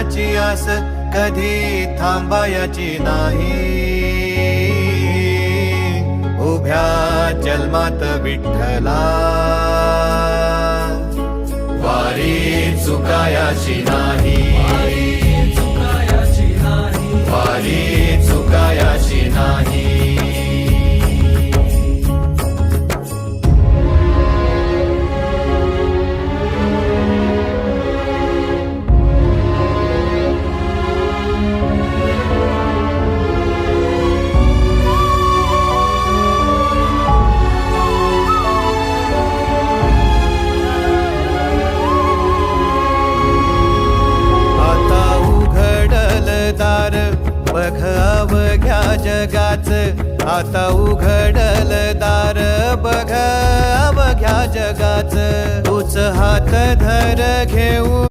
देवाची आस कधी थांबायची नाही. उभ्या जन्मात विठ्ठला वारी चुकायाची नाही. वारी चुकायाची नाही. बघ अवघ्या जगाच, आता उघडल दार बघ अवघ्या जगाच. तूच हात धर घेऊ